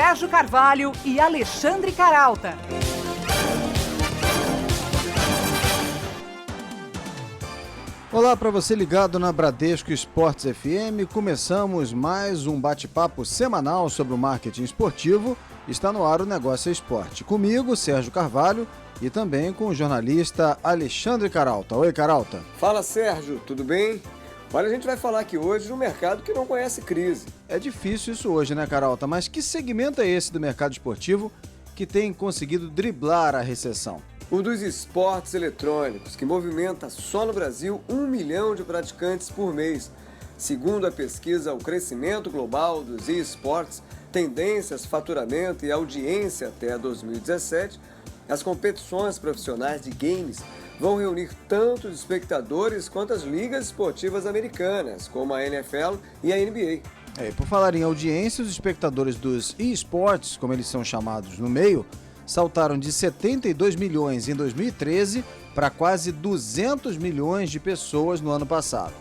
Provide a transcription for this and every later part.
Sérgio Carvalho e Alexandre Caralta. Olá para você ligado na Bradesco Esportes FM. Começamos mais um bate-papo semanal sobre o marketing esportivo. Está no ar o Negócio é Esporte. Comigo, Sérgio Carvalho, e também com o jornalista Alexandre Caralta. Oi, Caralta. Fala, Sérgio. Tudo bem? Olha, a gente vai falar aqui hoje de um mercado que não conhece crise. É difícil isso hoje, né, Caralta? Mas que segmento é esse do mercado esportivo que tem conseguido driblar a recessão? O dos esportes eletrônicos, que movimenta só no Brasil 1 milhão de praticantes por mês. Segundo a pesquisa O Crescimento Global dos eSports, Tendências, Faturamento e Audiência até 2017, as competições profissionais de games vão reunir tanto os espectadores quanto as ligas esportivas americanas, como a NFL e a NBA. Por falar em audiência, os espectadores dos eSports, como eles são chamados no meio, saltaram de 72 milhões em 2013 para quase 200 milhões de pessoas no ano passado.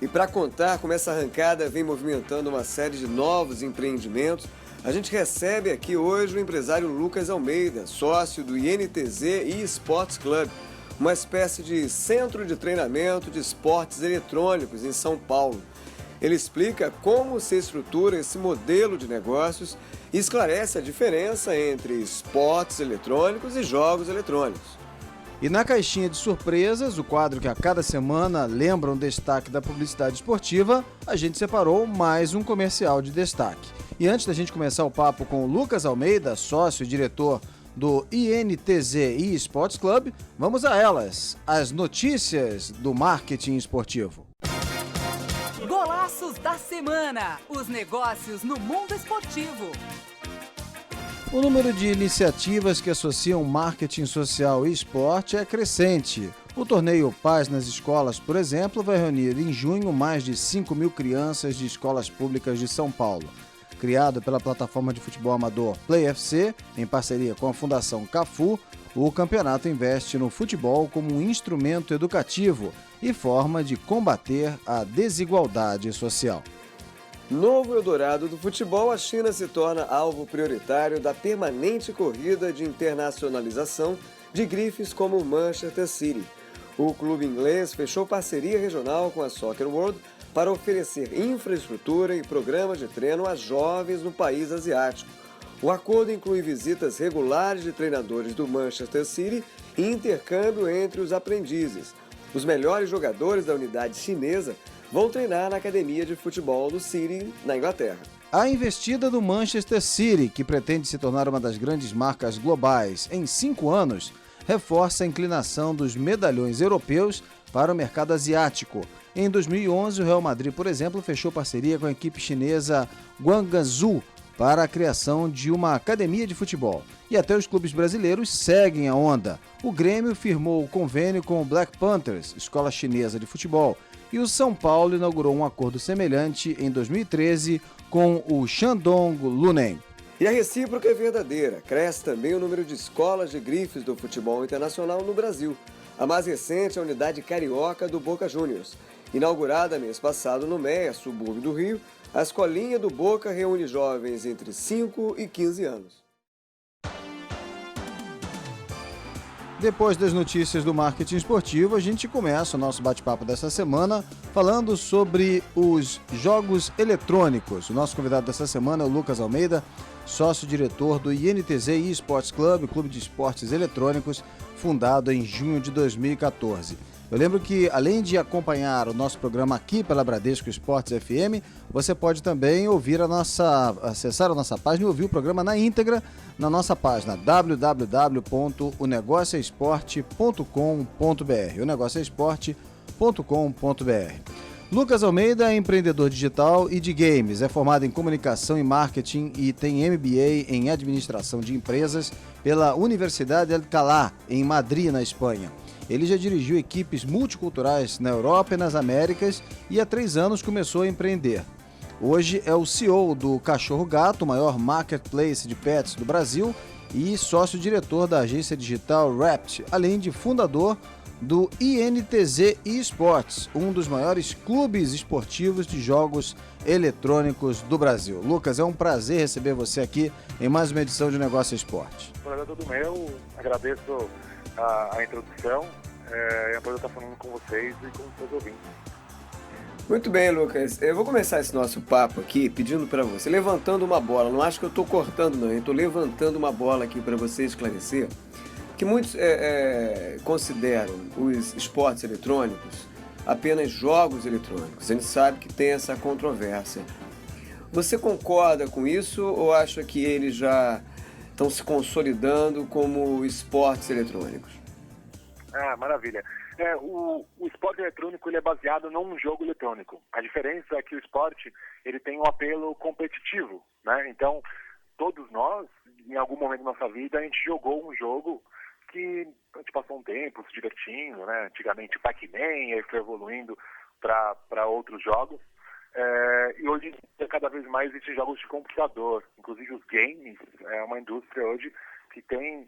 E para contar como essa arrancada vem movimentando uma série de novos empreendimentos, a gente recebe aqui hoje o empresário Lucas Almeida, sócio do INTZ eSports Club, uma espécie de centro de treinamento de esportes eletrônicos em São Paulo. Ele explica como se estrutura esse modelo de negócios e esclarece a diferença entre esportes eletrônicos e jogos eletrônicos. E na caixinha de surpresas, o quadro que a cada semana lembra um destaque da publicidade esportiva, a gente separou mais um comercial de destaque. E antes da gente começar o papo com o Lucas Almeida, sócio e diretor do INTZ eSports Club, vamos a elas, as notícias do marketing esportivo. Golaços da semana, os negócios no mundo esportivo. O número de iniciativas que associam marketing social e esporte é crescente. O torneio Paz nas Escolas, por exemplo, vai reunir em junho mais de 5 mil crianças de escolas públicas de São Paulo. Criado pela plataforma de futebol amador Play FC, em parceria com a Fundação Cafu, o campeonato investe no futebol como um instrumento educativo e forma de combater a desigualdade social. Novo Eldorado do futebol, a China se torna alvo prioritário da permanente corrida de internacionalização de grifes como o Manchester City. O clube inglês fechou parceria regional com a Soccer World para oferecer infraestrutura e programas de treino a jovens no país asiático. O acordo inclui visitas regulares de treinadores do Manchester City e intercâmbio entre os aprendizes. Os melhores jogadores da unidade chinesa vão treinar na academia de futebol do City, na Inglaterra. A investida do Manchester City, que pretende se tornar uma das grandes marcas globais em 5 anos, reforça a inclinação dos medalhões europeus para o mercado asiático. Em 2011, o Real Madrid, por exemplo, fechou parceria com a equipe chinesa Guangzhou para a criação de uma academia de futebol. E até os clubes brasileiros seguem a onda. O Grêmio firmou o convênio com o Black Panthers, escola chinesa de futebol, e o São Paulo inaugurou um acordo semelhante em 2013 com o Shandong Luneng. E a recíproca é verdadeira. Cresce também o número de escolas de grifes do futebol internacional no Brasil. A mais recente é a unidade carioca do Boca Juniors. Inaugurada mês passado no Meia, subúrbio do Rio, a escolinha do Boca reúne jovens entre 5 e 15 anos. Depois das notícias do marketing esportivo, a gente começa o nosso bate-papo dessa semana falando sobre os jogos eletrônicos. O nosso convidado dessa semana é o Lucas Almeida, sócio-diretor do INTZ eSports Club, clube de esportes eletrônicos, fundado em junho de 2014. Eu lembro que, além de acompanhar o nosso programa aqui pela Bradesco Esportes FM, você pode também acessar a nossa página e ouvir o programa na íntegra na nossa página www.onegocioesporte.com.br onegocioesporte.com.br. Lucas Almeida é empreendedor digital e de games, é formado em comunicação e marketing e tem MBA em administração de empresas pela Universidade Alcalá, em Madrid, na Espanha. Ele já dirigiu equipes multiculturais na Europa e nas Américas e há 3 anos começou a empreender. Hoje é o CEO do Cachorro Gato, o maior marketplace de pets do Brasil, e sócio-diretor da agência digital Wrapped, além de fundador do INTZ Esports, um dos maiores clubes esportivos de jogos eletrônicos do Brasil. Lucas, é um prazer receber você aqui em mais uma edição de Negócio Esporte. O prazer é todo meu, agradeço a introdução, é um prazer estar falando com vocês e com os seus ouvintes. Muito bem, Lucas. Eu vou começar esse nosso papo aqui pedindo para você, levantando uma bola. Não acho que eu estou cortando, não. Eu estou levantando uma bola aqui para você esclarecer que muitos consideram os esportes eletrônicos apenas jogos eletrônicos. A gente sabe que tem essa controvérsia. Você concorda com isso ou acha que eles já estão se consolidando como esportes eletrônicos? Maravilha. O esporte eletrônico ele é baseado num jogo eletrônico. A diferença é que o esporte ele tem um apelo competitivo, né? Então, todos nós, em algum momento da nossa vida, a gente jogou um jogo que a gente passou um tempo se divertindo, né? Antigamente o Pac-Man, aí foi evoluindo para outros jogos. E hoje cada vez mais existem jogos de computador. Inclusive os games é uma indústria hoje que tem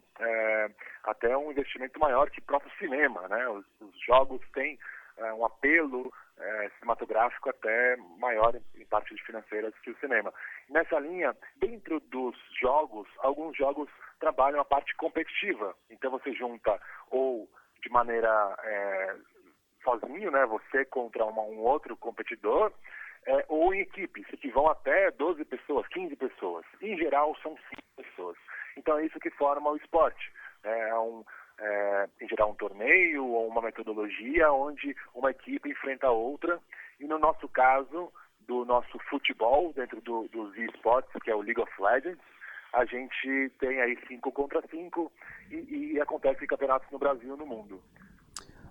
até um investimento maior que o próprio cinema, né? Os jogos têm um apelo cinematográfico até maior em partes financeiras que o cinema. Nessa linha, dentro dos jogos, alguns jogos trabalham a parte competitiva. Então você junta ou de maneira sozinho, né? Você contra um outro competidor, ou em equipes, que vão até 12 pessoas, 15 pessoas. Em geral, são 5 pessoas. Então é isso que forma o esporte. Em geral, um torneio ou uma metodologia onde uma equipe enfrenta a outra. E no nosso caso, do nosso futebol, dentro dos esportes, que é o League of Legends, a gente tem aí 5 contra 5 e acontece em campeonatos no Brasil e no mundo.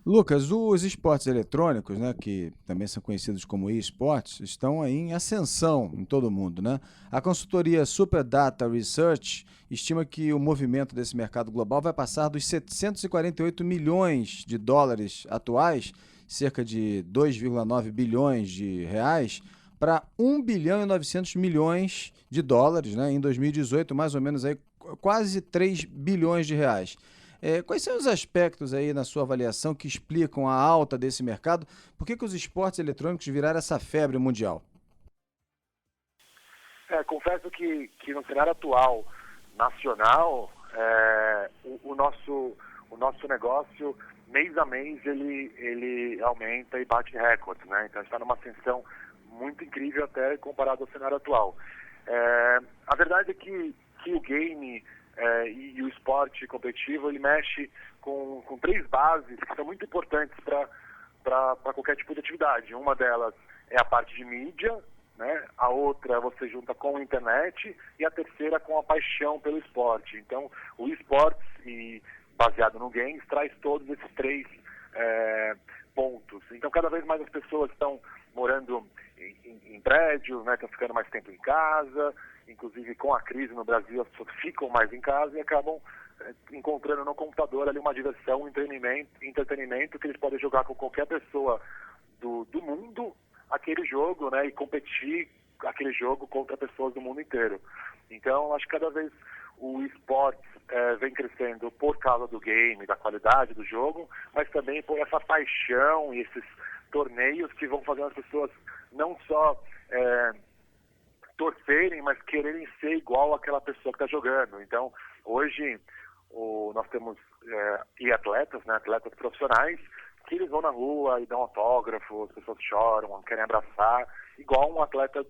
Lucas, os esportes eletrônicos, né, que também são conhecidos como esportes, estão aí em ascensão em todo o mundo, né? A consultoria Super Data Research estima que o movimento desse mercado global vai passar dos 748 milhões de dólares atuais, cerca de 2,9 bilhões de reais, para 1 bilhão e 900 milhões de dólares, né, em 2018, mais ou menos aí, quase 3 bilhões de reais. Quais são os aspectos aí na sua avaliação que explicam a alta desse mercado? Por que os esportes eletrônicos viraram essa febre mundial? Confesso que no cenário atual nacional, o nosso negócio, mês a mês, ele aumenta e bate recordes, né? Então está numa ascensão muito incrível até comparado ao cenário atual. A verdade é que o game e o esporte competitivo, ele mexe com 3 bases que são muito importantes para qualquer tipo de atividade. Uma delas é a parte de mídia, né? A outra você junta com a internet e a terceira com a paixão pelo esporte. Então, o esporte, baseado no games, traz todos esses 3 pontos. Então, cada vez mais as pessoas estão morando em prédios, né? Estão ficando mais tempo em casa. Inclusive, com a crise no Brasil, as pessoas ficam mais em casa e acabam encontrando no computador ali uma diversão, um entretenimento que eles podem jogar com qualquer pessoa do mundo aquele jogo, né, e competir aquele jogo contra pessoas do mundo inteiro. Então, acho que cada vez o esporte vem crescendo por causa do game, da qualidade do jogo, mas também por essa paixão e esses torneios que vão fazendo as pessoas não só torcerem, mas quererem ser igual àquela pessoa que está jogando. Então, hoje, nós temos atletas, né, atletas profissionais, que eles vão na rua e dão autógrafo, as pessoas choram, querem abraçar, igual um atleta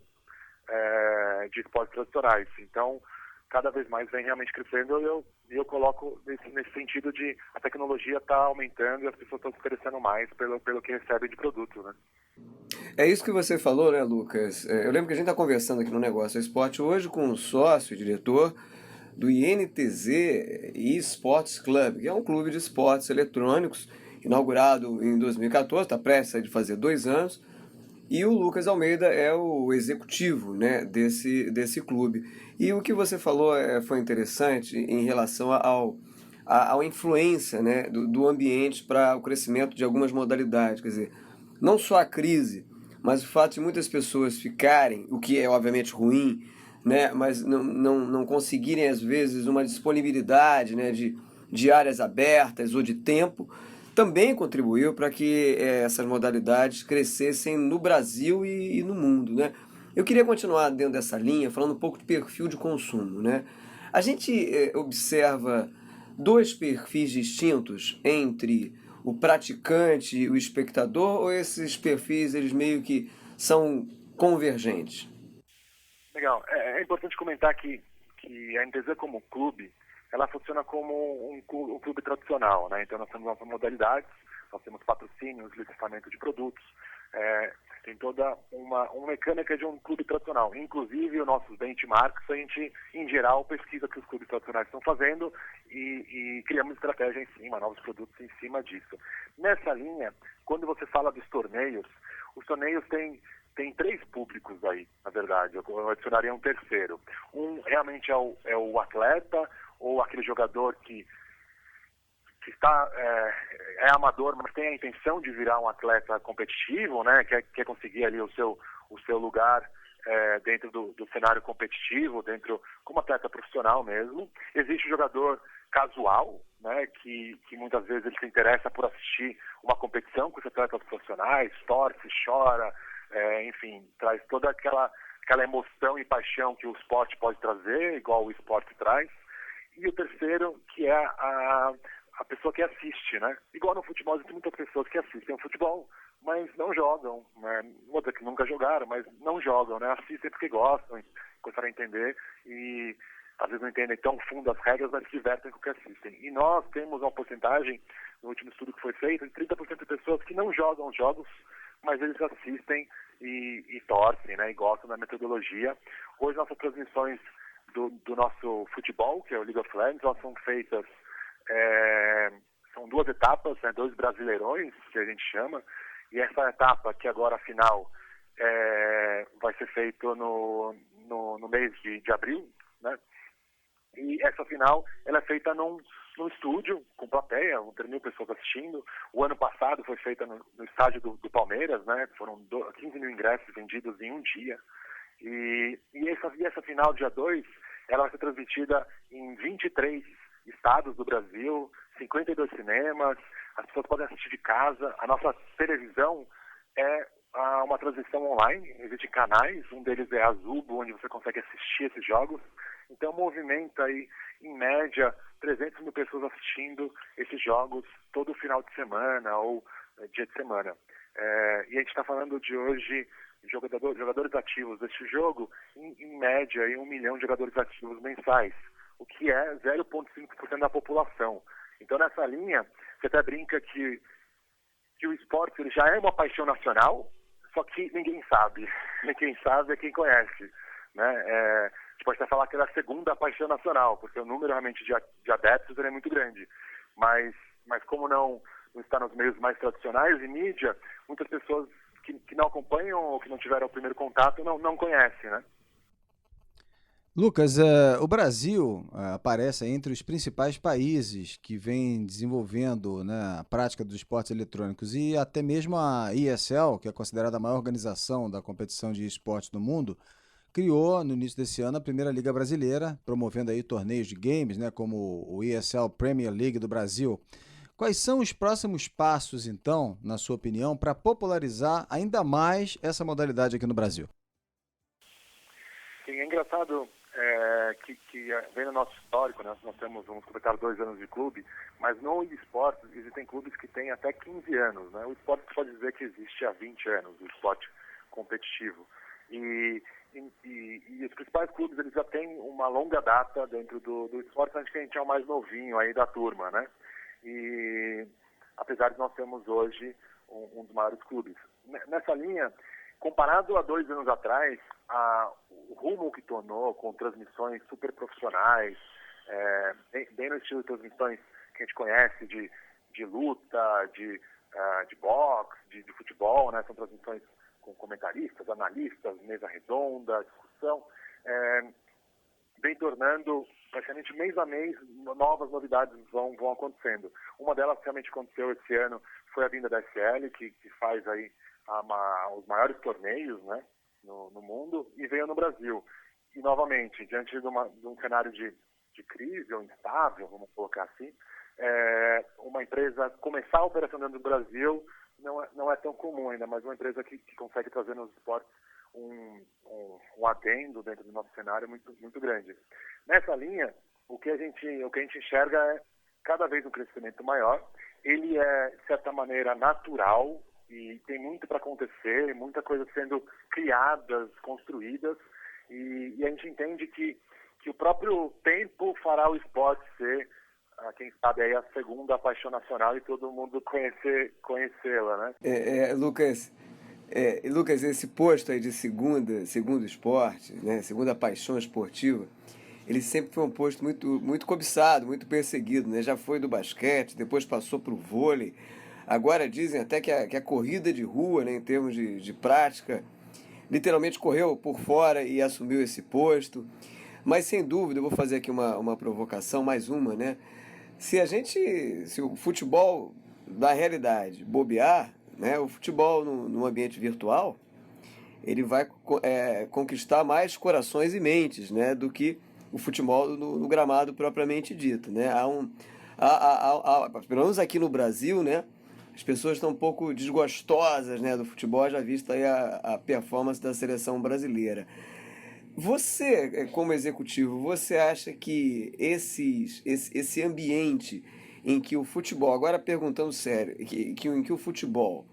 de esportes tradicionais. Então, cada vez mais vem realmente crescendo e eu coloco nesse sentido de a tecnologia está aumentando e as pessoas estão se interessando mais pelo que recebem de produto, né? É isso que você falou, né, Lucas? Eu lembro que a gente está conversando aqui no Negócio Esporte hoje com um sócio e diretor do INTZ Esports Club, que é um clube de esportes eletrônicos, inaugurado em 2014, está prestes a fazer 2 anos, e o Lucas Almeida é o executivo, né, desse clube. E o que você falou foi interessante em relação à influência, né, do ambiente para o crescimento de algumas modalidades. Quer dizer, não só a crise, mas o fato de muitas pessoas ficarem, o que é obviamente ruim, né, mas não conseguirem às vezes uma disponibilidade, né, de áreas abertas ou de tempo, também contribuiu para que essas modalidades crescessem no Brasil e no mundo, né? Eu queria continuar dentro dessa linha, falando um pouco de perfil de consumo, né? A gente observa dois perfis distintos entre o praticante e o espectador, ou esses perfis eles meio que são convergentes? Legal. É importante comentar que a NTZ como clube, ela funciona como um clube tradicional, né? Então nós temos nossas modalidades, nós temos patrocínios, licenciamento de produtos, tem toda uma mecânica de um clube tradicional. Inclusive os nossos benchmarks, a gente, em geral, pesquisa o que os clubes tradicionais estão fazendo e criamos estratégia em cima, novos produtos em cima disso. Nessa linha, quando você fala dos torneios, os torneios têm três públicos aí, na verdade. Eu adicionaria um terceiro. Um realmente é o atleta, ou aquele jogador que está é amador, mas tem a intenção de virar um atleta competitivo, né? Quer conseguir ali o seu lugar dentro do cenário competitivo, como atleta profissional mesmo. Existe o jogador casual, né? Que muitas vezes ele se interessa por assistir uma competição com os atletas profissionais, torce, chora, enfim, traz toda aquela emoção e paixão que o esporte pode trazer, igual o esporte traz. E o terceiro, que é a pessoa que assiste, né? Igual no futebol, existem muitas pessoas que assistem ao futebol, mas não jogam, né? Não vou dizer que nunca jogaram, mas não jogam, né? Assistem porque gostam, gostaram de entender e às vezes não entendem tão fundo as regras, mas se divertem com o que assistem. E nós temos uma porcentagem, no último estudo que foi feito, de 30% de pessoas que não jogam os jogos, mas eles assistem e torcem, né? E gostam da metodologia. Hoje nossas transmissões do nosso futebol, que é o League of Legends, elas são feitas, são duas etapas, né, 2 brasileirões, que a gente chama, e essa etapa, que agora a final vai ser feita no mês de abril, né, e essa final ela é feita num estúdio, com plateia, 3.000 pessoas assistindo. O ano passado foi feita no estádio do Palmeiras, né, foram 15 mil ingressos vendidos em um dia. E essa final, dia 2, ela vai ser transmitida em 23 estados do Brasil, 52 cinemas, as pessoas podem assistir de casa. A nossa televisão é uma transmissão online, existem canais, um deles é a Zubo, onde você consegue assistir esses jogos. Então movimenta aí, em média, 300 mil pessoas assistindo esses jogos todo final de semana ou dia de semana. E a gente está falando de hoje jogadores ativos deste jogo, em média, 1 milhão de jogadores ativos mensais, o que é 0,5% da população. Então, nessa linha, você até brinca que o esporte ele já é uma paixão nacional, só que ninguém sabe. Quem sabe é quem conhece, né? A gente pode até falar que é a segunda paixão nacional, porque o número realmente de adeptos é muito grande. Mas como não está nos meios mais tradicionais e mídia, muitas pessoas que não acompanham ou que não tiveram o primeiro contato não conhecem, né? Lucas, o Brasil aparece entre os principais países que vêm desenvolvendo, né, a prática dos esportes eletrônicos e até mesmo a ESL, que é considerada a maior organização da competição de esportes do mundo, criou no início desse ano a primeira Liga Brasileira, promovendo aí torneios de games, né, como o ESL Premier League do Brasil. Quais são os próximos passos, então, na sua opinião, para popularizar ainda mais essa modalidade aqui no Brasil? Sim, é engraçado que vem no nosso histórico, né? Nós vamos completar 2 anos de clube, mas no esporte existem clubes que têm até 15 anos, né? O esporte pode dizer que existe há 20 anos, o esporte competitivo. E os principais clubes eles já têm uma longa data dentro do esporte, antes que a gente é o mais novinho aí da turma, né? E apesar de nós termos hoje um dos maiores clubes. Nessa linha, comparado a 2 anos atrás, o rumo que tornou com transmissões super profissionais, bem no estilo de transmissões que a gente conhece de luta, de boxe, de futebol, né? São transmissões com comentaristas, analistas, mesa redonda, discussão, vem tornando praticamente mês a mês novas novidades vão acontecendo. Uma delas que realmente aconteceu esse ano foi a vinda da SL, que faz aí os maiores torneios, né, no mundo, e veio no Brasil. E novamente, diante de um cenário de crise ou instável, vamos colocar assim, uma empresa começar a operação dentro do Brasil não é tão comum ainda, mas uma empresa que consegue trazer nos esportes um adendo dentro do nosso cenário muito, muito grande. Nessa linha, o que a gente enxerga é cada vez um crescimento maior. Ele é, de certa maneira, natural e tem muito para acontecer, muita coisa sendo criadas, construídas, e a gente entende que o próprio tempo fará o esporte ser, quem sabe, aí a segunda paixão nacional e todo mundo conhecê-la, né? Lucas, esse posto aí de segundo esporte, né, segunda paixão esportiva, ele sempre foi um posto muito, muito cobiçado, muito perseguido, né? Já foi do basquete, depois passou para o vôlei. Agora dizem até que a corrida de rua, né, em termos de prática, literalmente correu por fora e assumiu esse posto. Mas sem dúvida, eu vou fazer aqui uma provocação, mais uma, né? Se o futebol da realidade bobear, né, o futebol no ambiente virtual, ele vai conquistar mais corações e mentes, né, do que o futebol no gramado propriamente dito, né? Pelo menos aqui no Brasil, né, as pessoas estão um pouco desgostosas, né, do futebol, já vista aí a performance da seleção brasileira. Você, como executivo, você acha que esse ambiente em que o futebol, agora perguntando sério, em que o futebol,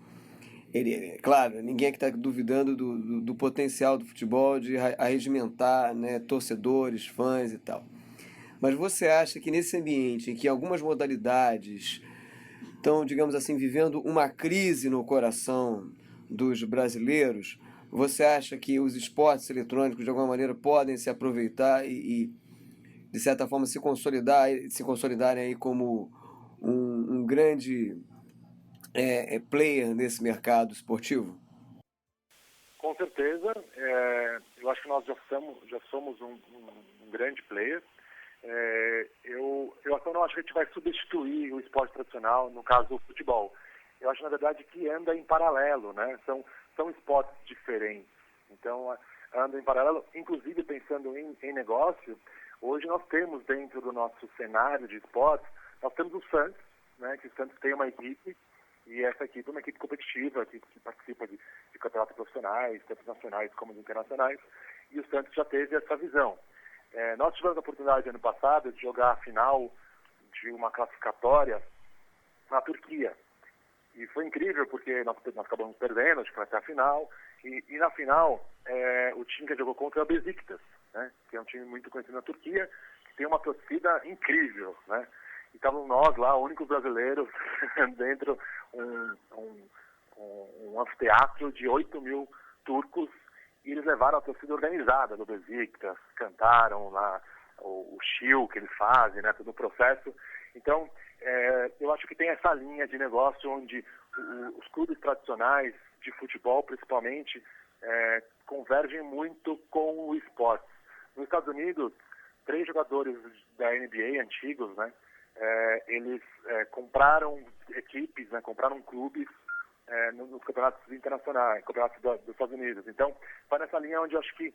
claro, ninguém aqui está duvidando do potencial do futebol de arregimentar, né, torcedores, fãs e tal. Mas você acha que nesse ambiente em que algumas modalidades estão, digamos assim, vivendo uma crise no coração dos brasileiros, você acha que os esportes eletrônicos de alguma maneira podem se aproveitar e de certa forma se consolidarem aí como um grande player nesse mercado esportivo? Com certeza, eu acho que nós já somos um grande player. Eu não acho que a gente vai substituir o esporte tradicional, no caso o futebol. Eu acho, na verdade, que anda em paralelo, né? São esportes diferentes. Então, anda em paralelo, inclusive pensando em negócio. Hoje nós temos dentro do nosso cenário de esportes, nós temos o Santos, né? Que o Santos tem uma equipe, e essa equipe é uma equipe competitiva, que participa de campeonatos profissionais, tanto nacionais como internacionais, e o Santos já teve essa visão. Nós tivemos a oportunidade ano passado de jogar a final de uma classificatória na Turquia. E foi incrível porque nós acabamos perdendo, acho que foi até a final. E na final, o time que jogou contra é o Besiktas, né? Que é um time muito conhecido na Turquia, que tem uma torcida incrível, né? E estavam nós lá, únicos brasileiros, dentro um anfiteatro de 8 mil turcos, e eles levaram a torcida organizada do Besiktas, cantaram lá o shiu que eles fazem, né? Todo o processo. Então, eu acho que tem essa linha de negócio onde os clubes tradicionais de futebol, principalmente, convergem muito com o esporte. Nos Estados Unidos, 3 jogadores da NBA antigos, né, eles compraram equipes, né, compraram clubes nos campeonatos internacionais, campeonatos dos Estados Unidos. Então, vai nessa linha onde eu acho que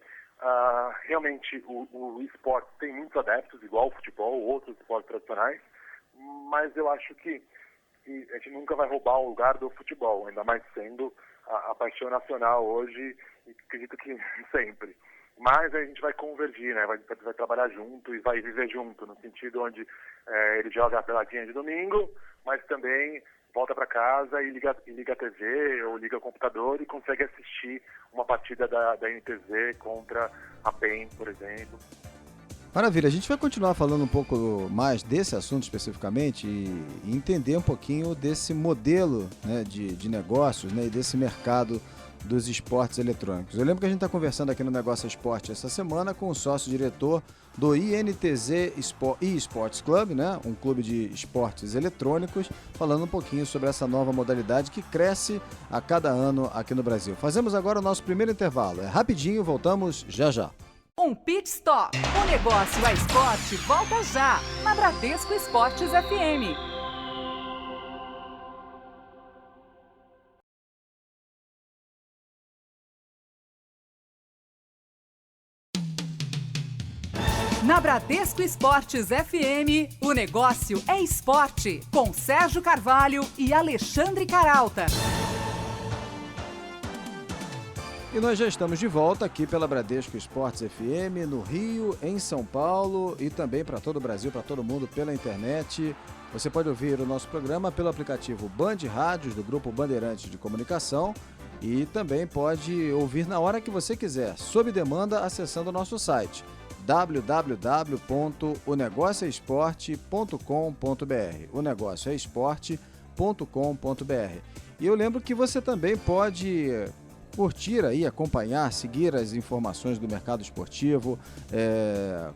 realmente o esporte tem muitos adeptos, igual o futebol ou outros esportes tradicionais, mas eu acho que a gente nunca vai roubar o lugar do futebol, ainda mais sendo a paixão nacional hoje, e acredito que sempre. Mas a gente vai convergir, né? Vai trabalhar junto e vai viver junto, no sentido onde ele joga a peladinha de domingo, mas também volta para casa e liga a TV ou liga o computador e consegue assistir uma partida da NTZ contra a PEN, por exemplo. Maravilha, a gente vai continuar falando um pouco mais desse assunto especificamente e entender um pouquinho desse modelo, né, de negócios, né, e desse mercado dos esportes eletrônicos. Eu lembro que a gente está conversando aqui no Negócio Esporte essa semana com o sócio-diretor do INTZ eSports Club, né, um clube de esportes eletrônicos, falando um pouquinho sobre essa nova modalidade que cresce a cada ano aqui no Brasil. Fazemos agora o nosso primeiro intervalo. É rapidinho, voltamos já já. Um pit stop. O Negócio a Esporte volta já, na Bradesco Esportes FM. Na Bradesco Esportes FM, o negócio é esporte, com Sérgio Carvalho e Alexandre Caralta. E nós já estamos de volta aqui pela Bradesco Esportes FM, no Rio, em São Paulo e também para todo o Brasil, para todo mundo pela internet. Você pode ouvir o nosso programa pelo aplicativo Band Rádios do Grupo Bandeirantes de Comunicação e também pode ouvir na hora que você quiser, sob demanda, acessando o nosso site www.onegocioesporte.com.br onegocioesporte.com.br. E eu lembro que você também pode curtir aí, acompanhar, seguir as informações do mercado esportivo,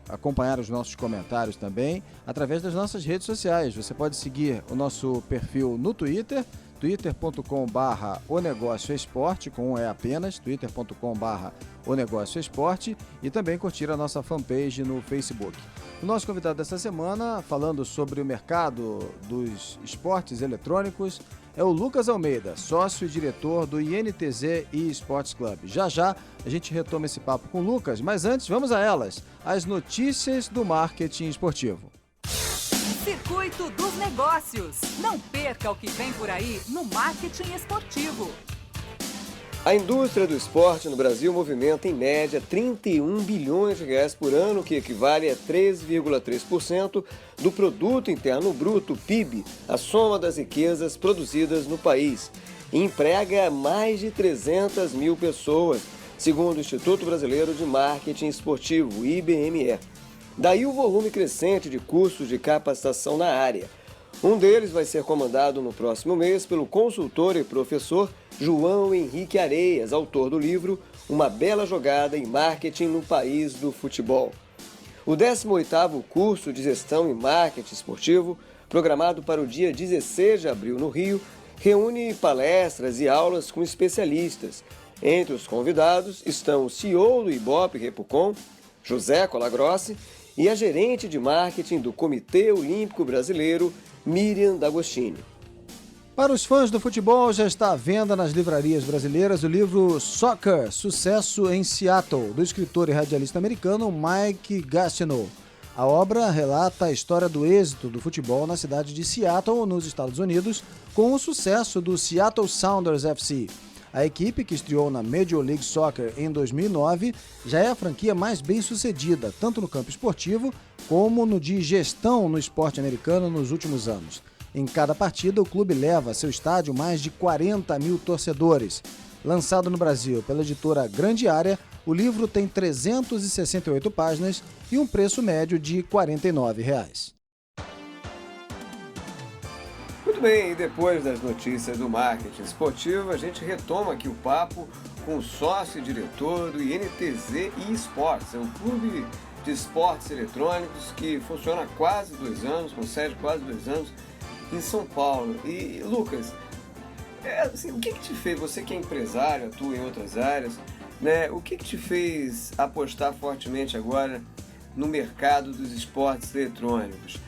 acompanhar os nossos comentários também, através das nossas redes sociais. Você pode seguir o nosso perfil no Twitter, twitter.com/onegocioesporte, com um apenas, twitter.com/onegocioesporte, e também curtir a nossa fanpage no Facebook. O nosso convidado dessa semana, falando sobre o mercado dos esportes eletrônicos, é o Lucas Almeida, sócio e diretor do INTZ eSports Club. Já já a gente retoma esse papo com o Lucas, mas antes vamos a elas, as notícias do marketing esportivo. Circuito dos Negócios. Não perca o que vem por aí no marketing esportivo. A indústria do esporte no Brasil movimenta em média 31 bilhões de reais por ano, que equivale a 3,3% do Produto Interno Bruto, PIB, a soma das riquezas produzidas no país, e emprega mais de 300 mil pessoas, segundo o Instituto Brasileiro de Marketing Esportivo, IBME. Daí o volume crescente de cursos de capacitação na área. Um deles vai ser comandado no próximo mês pelo consultor e professor João Henrique Areias, autor do livro Uma Bela Jogada em Marketing no País do Futebol. O 18º curso de Gestão e Marketing Esportivo, programado para o dia 16 de abril no Rio, reúne palestras e aulas com especialistas. Entre os convidados estão o CEO do Ibope Repucon, José Colagrossi, e a gerente de marketing do Comitê Olímpico Brasileiro, Miriam D'Agostini. Para os fãs do futebol, já está à venda nas livrarias brasileiras o livro Soccer, Sucesso em Seattle, do escritor e radialista americano Mike Gastineau. A obra relata a história do êxito do futebol na cidade de Seattle, nos Estados Unidos, com o sucesso do Seattle Sounders FC. A equipe, que estreou na Major League Soccer em 2009, já é a franquia mais bem-sucedida, tanto no campo esportivo como no de gestão no esporte americano nos últimos anos. Em cada partida, o clube leva a seu estádio mais de 40 mil torcedores. Lançado no Brasil pela editora Grande Área, o livro tem 368 páginas e um preço médio de R$ 49,00. Muito bem, e depois das notícias do marketing esportivo, a gente retoma aqui o papo com o sócio e diretor do INTZ eSports. É um clube de esportes eletrônicos que funciona há quase 2 anos, com sede quase 2 anos, em São Paulo. E, Lucas, assim, o que te fez, você que é empresário, atua em outras áreas, né? O que te fez apostar fortemente agora no mercado dos esportes eletrônicos?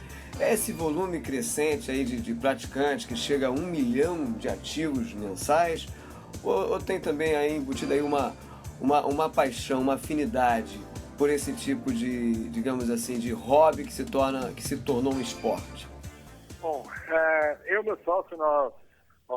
Esse volume crescente aí de praticantes que chega a 1 milhão de ativos mensais, ou tem também aí embutida aí uma paixão, uma afinidade por esse tipo de, digamos assim, de hobby que se tornou um esporte? Bom, eu e meu sócio, nós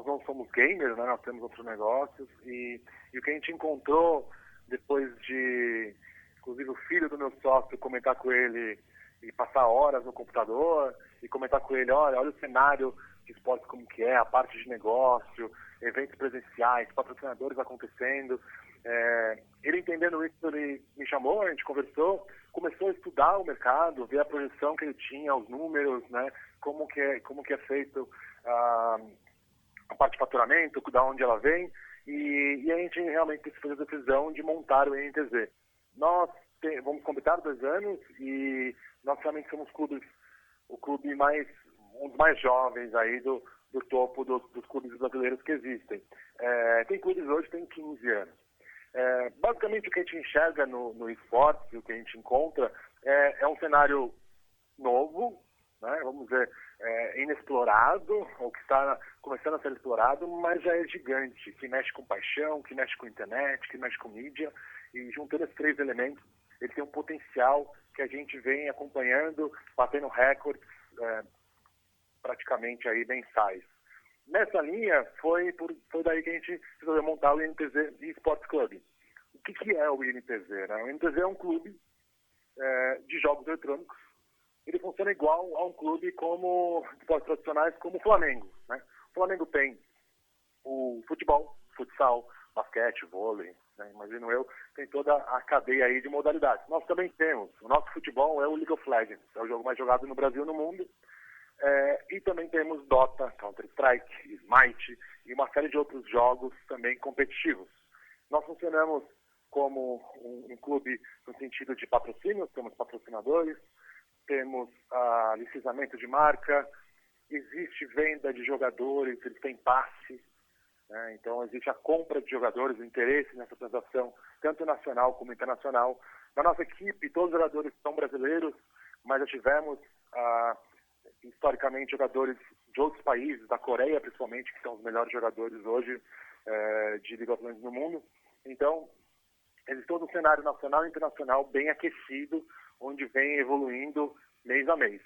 não somos gamers, né? Nós temos outros negócios e o que a gente encontrou depois de, inclusive, o filho do meu sócio comentar com ele e passar horas no computador e comentar com ele, olha o cenário de esportes como que é, a parte de negócio, eventos presenciais, patrocinadores acontecendo. Ele entendendo isso, ele me chamou, a gente conversou, começou a estudar o mercado, ver a projeção que ele tinha, os números, né, como que é feito a parte de faturamento, da onde ela vem, e a gente realmente fez a decisão de montar o INTZ. Nós vamos completar 2 anos e nós realmente somos um dos mais jovens aí do topo dos clubes brasileiros que existem. Tem clubes hoje que têm 15 anos. Basicamente o que a gente enxerga no esporte, o que a gente encontra, é um cenário novo, né, vamos dizer, inexplorado, ou que está começando a ser explorado, mas já é gigante, que mexe com paixão, que mexe com internet, que mexe com mídia, e juntando esses 3 elementos, ele tem um potencial que a gente vem acompanhando, batendo recordes praticamente aí mensais. Nessa linha, foi daí que a gente resolveu montar o INTZ Esports Club. O que é o INTZ? Né? O INTZ é um clube de jogos eletrônicos. Ele funciona igual a um clube como esportes tradicionais, como o Flamengo. Né? O Flamengo tem o futebol, futsal, basquete, vôlei, né? Imagino eu, tem toda a cadeia aí de modalidades. Nós também temos. O nosso futebol é o League of Legends, é o jogo mais jogado no Brasil e no mundo. E também temos Dota, Counter-Strike, Smite e uma série de outros jogos também competitivos. Nós funcionamos como um clube no sentido de patrocínios, temos patrocinadores, temos licenciamento de marca, existe venda de jogadores, eles têm passe, né? Então existe a compra de jogadores, o interesse nessa transação, tanto nacional como internacional. Na nossa equipe, todos os jogadores são brasileiros, mas já tivemos historicamente jogadores de outros países, da Coreia principalmente, que são os melhores jogadores hoje de League of Legends no mundo. Então, existe todo um cenário nacional e internacional bem aquecido, onde vem evoluindo mês a mês.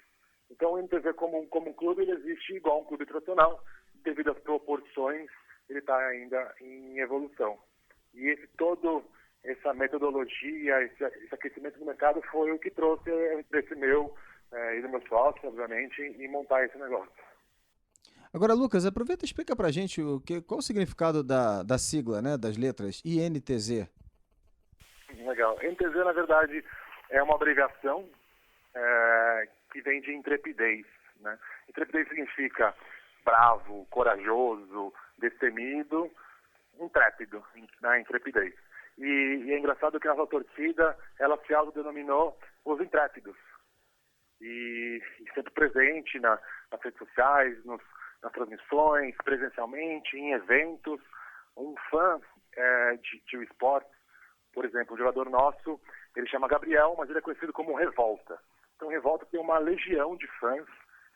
Então, o MTV como um clube, ele existe igual a um clube tradicional, devido às proporções, ele está ainda em evolução. E essa metodologia, esse aquecimento do mercado foi o que trouxe o interesse meu e do meu sócio, obviamente, em montar esse negócio. Agora, Lucas, aproveita e explica pra gente qual o significado da sigla, né, das letras INTZ. Legal. INTZ, na verdade, é uma abreviação que vem de intrepidez. Né? Intrepidez significa bravo, corajoso, destemido, intrépido, né? Intrepidez. E é engraçado que a nossa torcida, ela se autodenominou os intrépidos. E sempre presente nas redes sociais, nas transmissões, presencialmente, em eventos. Um fã de esportes, por exemplo, um jogador nosso, ele chama Gabriel, mas ele é conhecido como Revolta. Então, Revolta tem uma legião de fãs,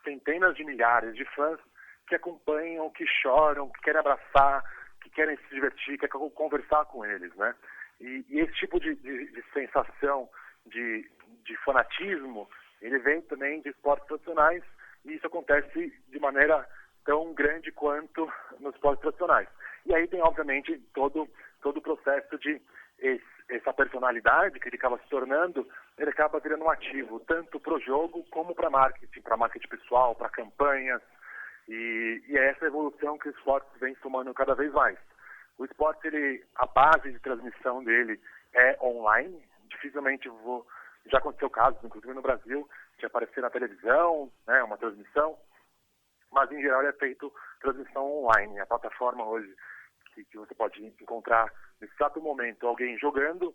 centenas de milhares de fãs, que acompanham, que choram, que querem abraçar, que querem se divertir, que querem conversar com eles, né? E esse tipo de sensação de fanatismo, ele vem também de esportes tradicionais, e isso acontece de maneira tão grande quanto nos esportes tradicionais. E aí tem, obviamente, todo o processo de essa personalidade que ele acaba se tornando, ele acaba virando um ativo, tanto para o jogo como para marketing pessoal, para campanhas, e é essa evolução que o esporte vem tomando cada vez mais. O esporte, a base de transmissão dele é online, dificilmente já aconteceu casos, inclusive no Brasil, de aparecer na televisão, né, uma transmissão, mas em geral é feito transmissão online. A plataforma hoje que você pode encontrar nesse exato momento alguém jogando,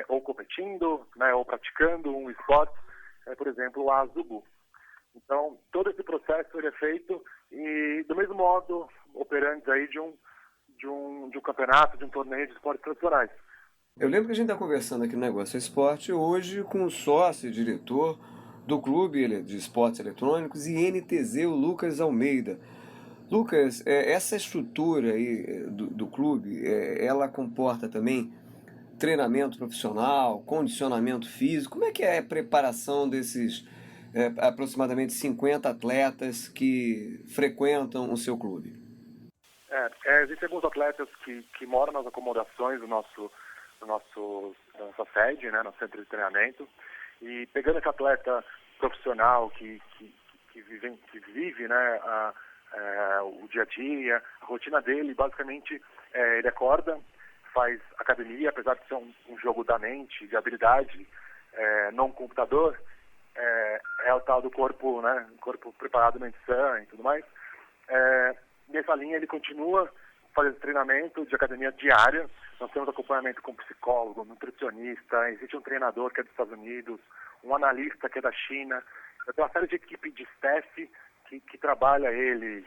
ou competindo, né, ou praticando um esporte, por exemplo, a Zubu. Então, todo esse processo ele é feito e do mesmo modo operantes aí de um campeonato, de um torneio de esportes tradicionais. Eu lembro que a gente está conversando aqui no Negócio Esporte hoje com o sócio e diretor do Clube de Esportes Eletrônicos INTZ, o Lucas Almeida. Lucas, essa estrutura aí do clube, ela comporta também treinamento profissional, condicionamento físico? Como é que é a preparação desses aproximadamente 50 atletas que frequentam o seu clube? Existem alguns atletas que moram nas acomodações da nossa sede, né, no centro de treinamento, e pegando esse atleta profissional que vive, né, o dia a dia, a rotina dele, basicamente, ele acorda, faz academia, apesar de ser um jogo da mente, de habilidade, não computador, é o tal do corpo, né, corpo preparado, mente sã e tudo mais. Nessa linha ele continua fazendo treinamento de academia diária. Nós temos acompanhamento com psicólogo, nutricionista, existe um treinador que é dos Estados Unidos, um analista que é da China. Tem uma série de equipe de staff que trabalha ele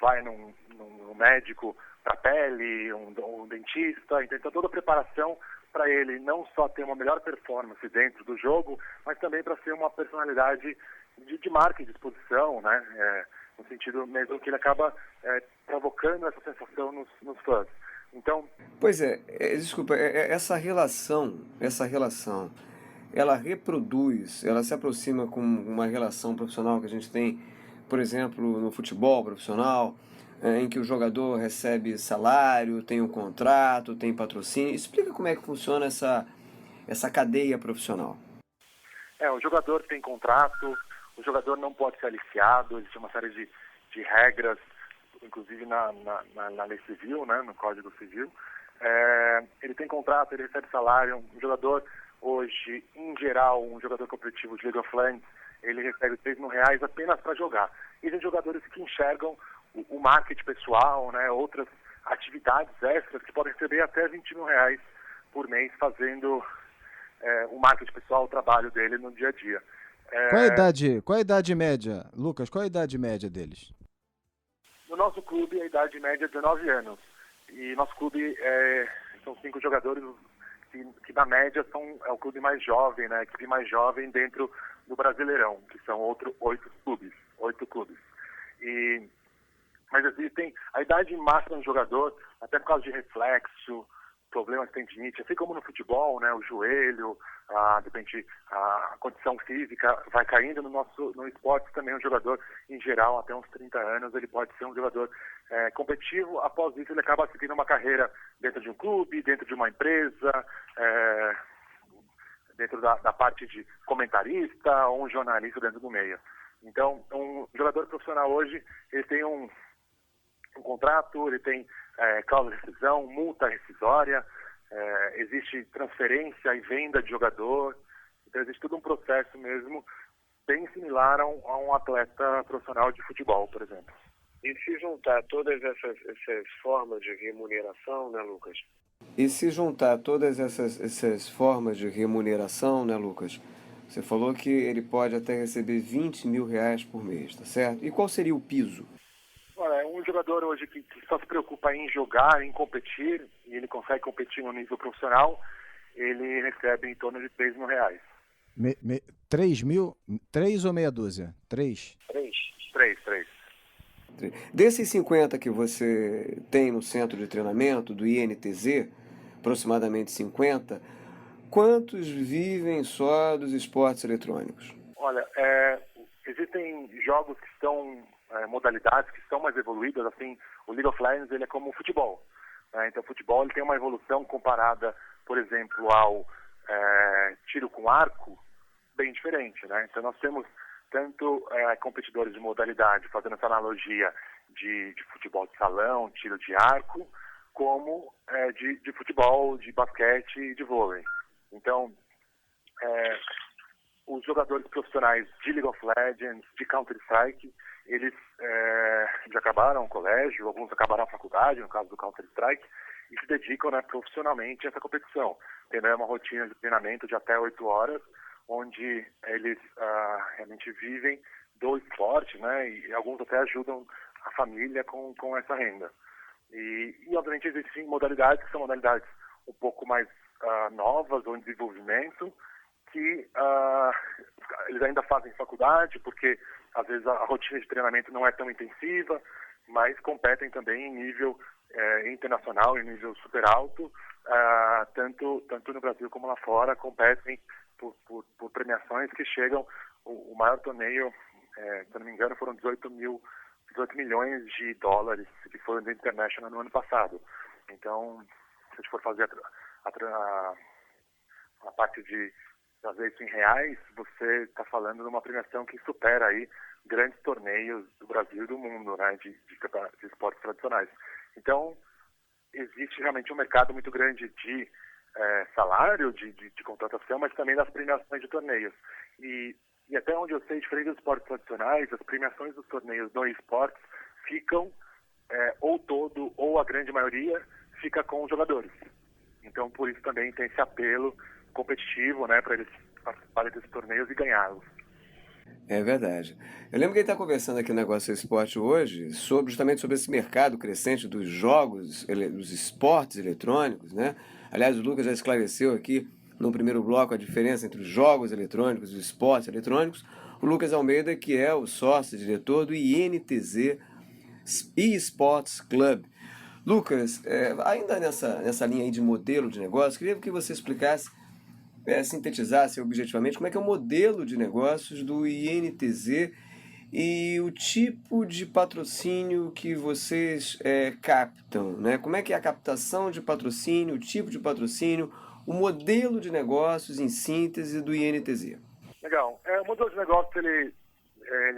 vai num médico para pele, um dentista, então toda a preparação para ele não só ter uma melhor performance dentro do jogo, mas também para ser uma personalidade de marca e de exposição, né? No sentido mesmo que ele acaba provocando essa sensação nos fãs. Então, pois desculpa, essa relação ela reproduz, ela se aproxima com uma relação profissional que a gente tem, por exemplo, no futebol profissional, em que o jogador recebe salário, tem um contrato, tem patrocínio. Explica como é que funciona essa cadeia profissional. O jogador tem contrato, o jogador não pode ser aliciado, existe uma série de regras, inclusive na lei civil, né, no Código Civil. Ele tem contrato, ele recebe salário. Um jogador, hoje, em geral, um jogador competitivo de League of Legends, ele recebe R$3.000 apenas para jogar. E tem jogadores que enxergam o marketing pessoal, né, outras atividades extras que podem receber até R$20.000 por mês fazendo o marketing pessoal, o trabalho dele no dia a dia. Qual a idade média, Lucas? Qual a idade média deles? No nosso clube, a idade média é 19 anos. E nosso clube são 5 jogadores que na média é o clube mais jovem, né? A equipe mais jovem dentro do Brasileirão, que são 8 clubes. Mas existem a idade máxima do jogador, até por causa de reflexo, problemas de tendinite, assim como no futebol, né? O joelho, de repente a condição física vai caindo no esporte também. Um jogador, em geral, até uns 30 anos, ele pode ser um jogador competitivo. Após isso, ele acaba seguindo uma carreira dentro de um clube, dentro de uma empresa, dentro da parte de comentarista ou um jornalista dentro do meio. Então, um jogador profissional hoje, ele tem um contrato, ele tem cláusula de rescisão, multa rescisória, existe transferência e venda de jogador. Então, existe todo um processo mesmo bem similar a um atleta profissional de futebol, por exemplo. E se juntar todas essas formas de remuneração, né, Lucas? Você falou que ele pode até receber R$20.000 por mês, tá certo? E qual seria o piso? Olha, um jogador hoje que só se preocupa em jogar, em competir, e ele consegue competir no nível profissional, ele recebe em torno de R$3.000. 3 mil? 3 ou meia dúzia? 3? 3. Desses 50 que você tem no centro de treinamento, do INTZ, aproximadamente 50, quantos vivem só dos esportes eletrônicos? Olha, existem jogos que estão, modalidades que estão mais evoluídas, assim, o League of Legends, ele é como o futebol. Né? Então, o futebol ele tem uma evolução comparada, por exemplo, ao tiro com arco, bem diferente, né? Então, nós temos tanto competidores de modalidade, fazendo essa analogia de futebol de salão, tiro de arco, como de futebol, de basquete e de vôlei. Então, os jogadores profissionais de League of Legends, de Counter-Strike, eles já acabaram o colégio, alguns acabaram a faculdade, no caso do Counter-Strike, e se dedicam, né, profissionalmente a essa competição, tendo uma rotina de treinamento de até 8 horas, onde eles realmente vivem do esporte, né, e alguns até ajudam a família com essa renda. E obviamente existem modalidades que são modalidades um pouco mais novas ou em desenvolvimento, que eles ainda fazem faculdade, porque às vezes a rotina de treinamento não é tão intensiva, mas competem também em nível internacional, em nível super alto, tanto no Brasil como lá fora, competem por premiações que chegam, o maior torneio, se eu não me engano, foram 18 milhões de dólares que foram do International no ano passado. Então, se a gente for fazer a parte de fazer isso em reais, você está falando de uma premiação que supera aí grandes torneios do Brasil e do mundo, né, de esportes tradicionais. Então, existe realmente um mercado muito grande de salário, de contratação, mas também das premiações de torneios. E até onde eu sei, diferente dos esportes tradicionais, as premiações dos torneios no esportes ficam, ou todo, ou a grande maioria, fica com os jogadores. Então, por isso também tem esse apelo competitivo, né, para eles participarem desses torneios e ganhá-los. É verdade. Eu lembro que ele está conversando aqui no Negócio Esporte hoje justamente sobre esse mercado crescente dos jogos, dos esportes eletrônicos, né? Aliás, o Lucas já esclareceu aqui no primeiro bloco a diferença entre os jogos eletrônicos e os esportes eletrônicos. O Lucas Almeida, que é o sócio-diretor do INTZ eSports Club. Lucas, ainda nessa linha aí de modelo de negócio, queria que você explicasse sintetizasse objetivamente como é que é o modelo de negócios do INTZ e o tipo de patrocínio que vocês captam, né? Como é que é a captação de patrocínio, o tipo de patrocínio, o modelo de negócios em síntese do INTZ? Legal. O modelo de negócio ele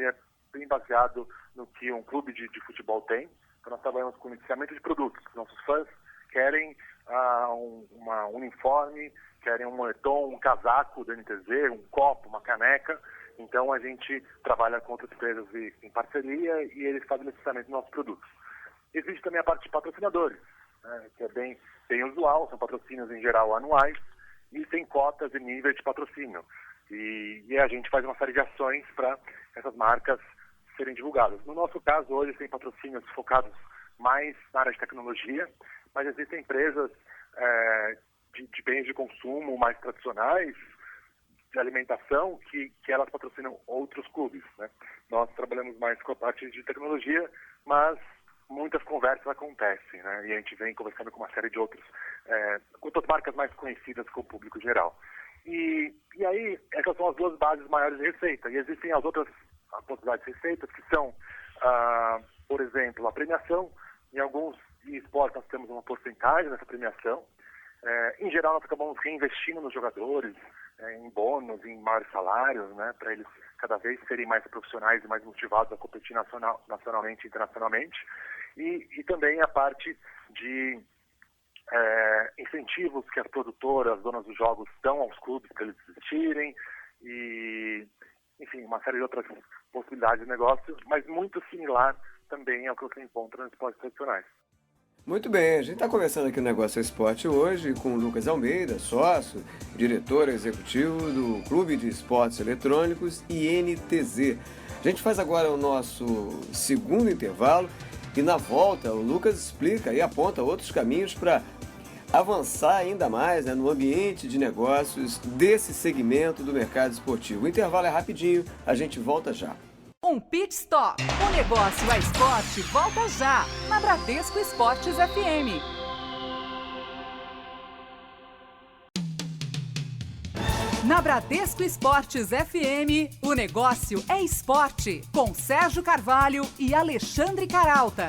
é bem baseado no que um clube de futebol tem. Então nós trabalhamos com iniciamento de produtos. Nossos fãs querem um uniforme, querem um moletom, um casaco do NTZ, um copo, uma caneca. Então a gente trabalha com outras empresas em parceria e eles fazem o licenciamento dos nossos produtos. Existe também a parte de patrocinadores, né, que é bem usual, são patrocínios em geral anuais e tem cotas e níveis de patrocínio. E a gente faz uma série de ações para essas marcas serem divulgadas. No nosso caso, hoje tem patrocínios focados mais na área de tecnologia, mas existem empresas de bens de consumo mais tradicionais, de alimentação, que elas patrocinam outros clubes, né? Nós trabalhamos mais com a parte de tecnologia, mas muitas conversas acontecem, né? E a gente vem conversando com uma série de outras marcas mais conhecidas com o público geral. E aí, essas são as duas bases maiores de receita. E existem as outras possibilidades de receitas, que são, por exemplo, a premiação. Em alguns esportes nós temos uma porcentagem dessa premiação. Em geral, nós acabamos reinvestindo nos jogadores, em bônus, em maiores salários, né, para eles cada vez serem mais profissionais e mais motivados a competir nacionalmente e internacionalmente. E também a parte de incentivos que as produtoras, donas dos jogos, dão aos clubes para eles existirem e, enfim, uma série de outras possibilidades de negócio, mas muito similar também ao que você encontra nos esportes tradicionais. Muito bem, a gente está conversando aqui no Negócio Esporte hoje com o Lucas Almeida, sócio, diretor executivo do Clube de Esportes Eletrônicos INTZ. A gente faz agora o nosso segundo intervalo e na volta o Lucas explica e aponta outros caminhos para avançar ainda mais, né, no ambiente de negócios desse segmento do mercado esportivo. O intervalo é rapidinho, a gente volta já. Um pit stop. O Negócio é Esporte volta já, na Bradesco Esportes FM. Na Bradesco Esportes FM, o Negócio é Esporte, com Sérgio Carvalho e Alexandre Caralta.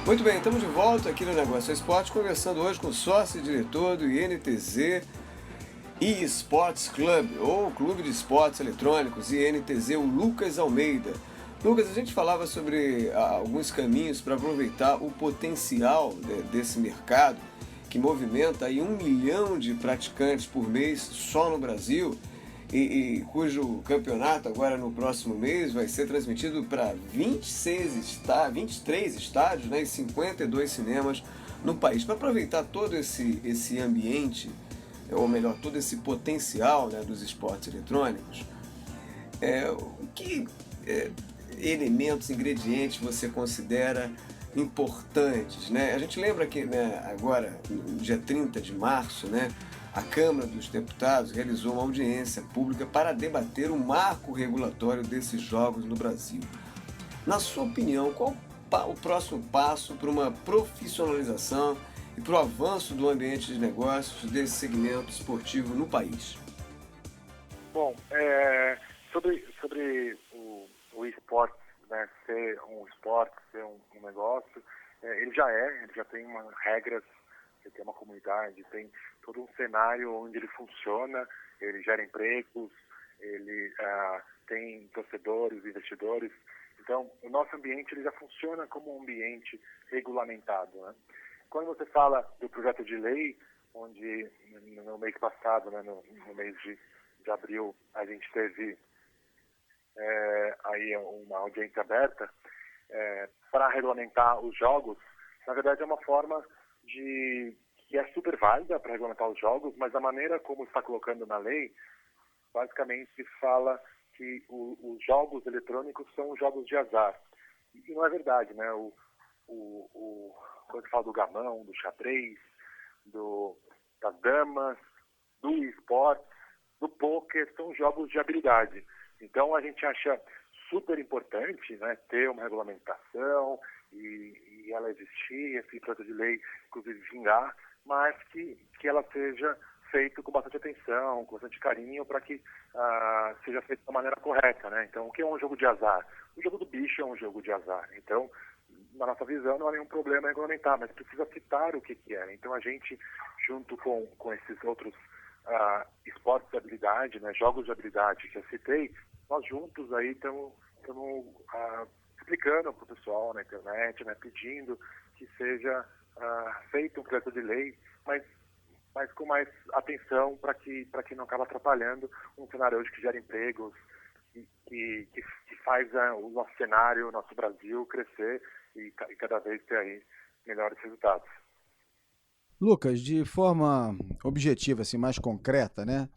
Muito bem, estamos de volta aqui no Negócio é Esporte, conversando hoje com o sócio e diretor do INTZ eSports Club, ou Clube de Esportes Eletrônicos, INTZ, o Lucas Almeida. Lucas, a gente falava sobre alguns caminhos para aproveitar o potencial desse mercado, que movimenta aí 1 milhão de praticantes por mês só no Brasil, e cujo campeonato agora no próximo mês vai ser transmitido para 23 estádios, né, e 52 cinemas no país. Para aproveitar todo esse ambiente, ou melhor, todo esse potencial, né, dos esportes eletrônicos, que elementos, ingredientes você considera importantes, né? A gente lembra que, né, agora, no dia 30 de março, né, a Câmara dos Deputados realizou uma audiência pública para debater o marco regulatório desses jogos no Brasil. Na sua opinião, qual o próximo passo para uma profissionalização e para o avanço do ambiente de negócios desse segmento esportivo no país? Bom, sobre o esporte, né, ser um esporte, ser um negócio, ele já tem regras, ele tem uma comunidade, tem todo um cenário onde ele funciona, ele gera empregos, ele tem torcedores, investidores. Então, o nosso ambiente ele já funciona como um ambiente regulamentado, né? Quando você fala do projeto de lei, onde no mês passado, né, no mês de abril, a gente teve aí uma audiência aberta para regulamentar os jogos, na verdade é uma forma que é super válida para regulamentar os jogos, mas a maneira como está colocando na lei, basicamente fala que os jogos eletrônicos são jogos de azar. E não é verdade, né? Quando se fala do gamão, do xadrez, das damas, do esporte, do pôquer, são jogos de habilidade. Então a gente acha super importante, né, ter uma regulamentação e ela existir, esse projeto de lei, inclusive, vingar, mas que ela seja feita com bastante atenção, com bastante carinho, para que seja feito da maneira correta, né? Então, o que é um jogo de azar? O jogo do bicho é um jogo de azar. Então, na nossa visão, não há nenhum problema em regulamentar, mas precisa citar o que é. Então, a gente, junto com esses outros esportes de habilidade, né, jogos de habilidade que eu citei, nós juntos aí estamos explicando para o pessoal na internet, né, pedindo que seja feito um projeto de lei, mas com mais atenção para que não acabe atrapalhando um cenário hoje que gera empregos, que faz o nosso cenário, o nosso Brasil crescer e cada vez ter aí melhores resultados. Lucas, de forma objetiva, assim, mais concreta, né?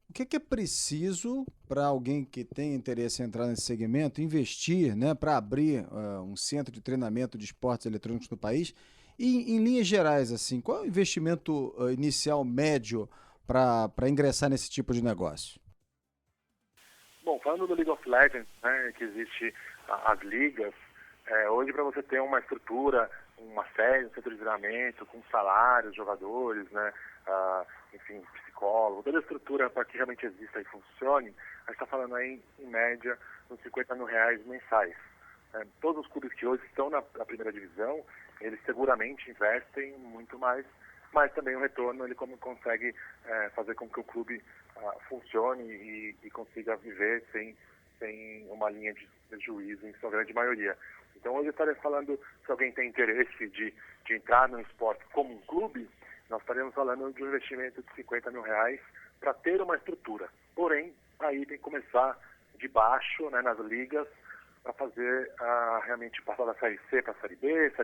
O que é preciso para alguém que tem interesse em entrar nesse segmento investir, né, para abrir um centro de treinamento de esportes eletrônicos no país? E, em linhas gerais, assim, qual é o investimento inicial médio para ingressar nesse tipo de negócio? Bom, falando do League of Legends, né, que existe as ligas, hoje para você ter uma estrutura, uma sede, um centro de treinamento, com salários, jogadores, né, enfim, psicólogo, toda a estrutura para que realmente exista e funcione, a gente está falando aí, em média, uns R$50 mil mensais. Todos os clubes que hoje estão na primeira divisão, eles seguramente investem muito mais, mas também o retorno ele consegue fazer com que o clube funcione e consiga viver sem uma linha de prejuízo em sua grande maioria. Então hoje eu estaria falando, se alguém tem interesse de entrar no esporte como um clube, nós estaremos falando de um investimento de R$50 mil para ter uma estrutura. Porém, aí tem que começar de baixo, né, nas ligas, para fazer realmente passar da Série C para a Série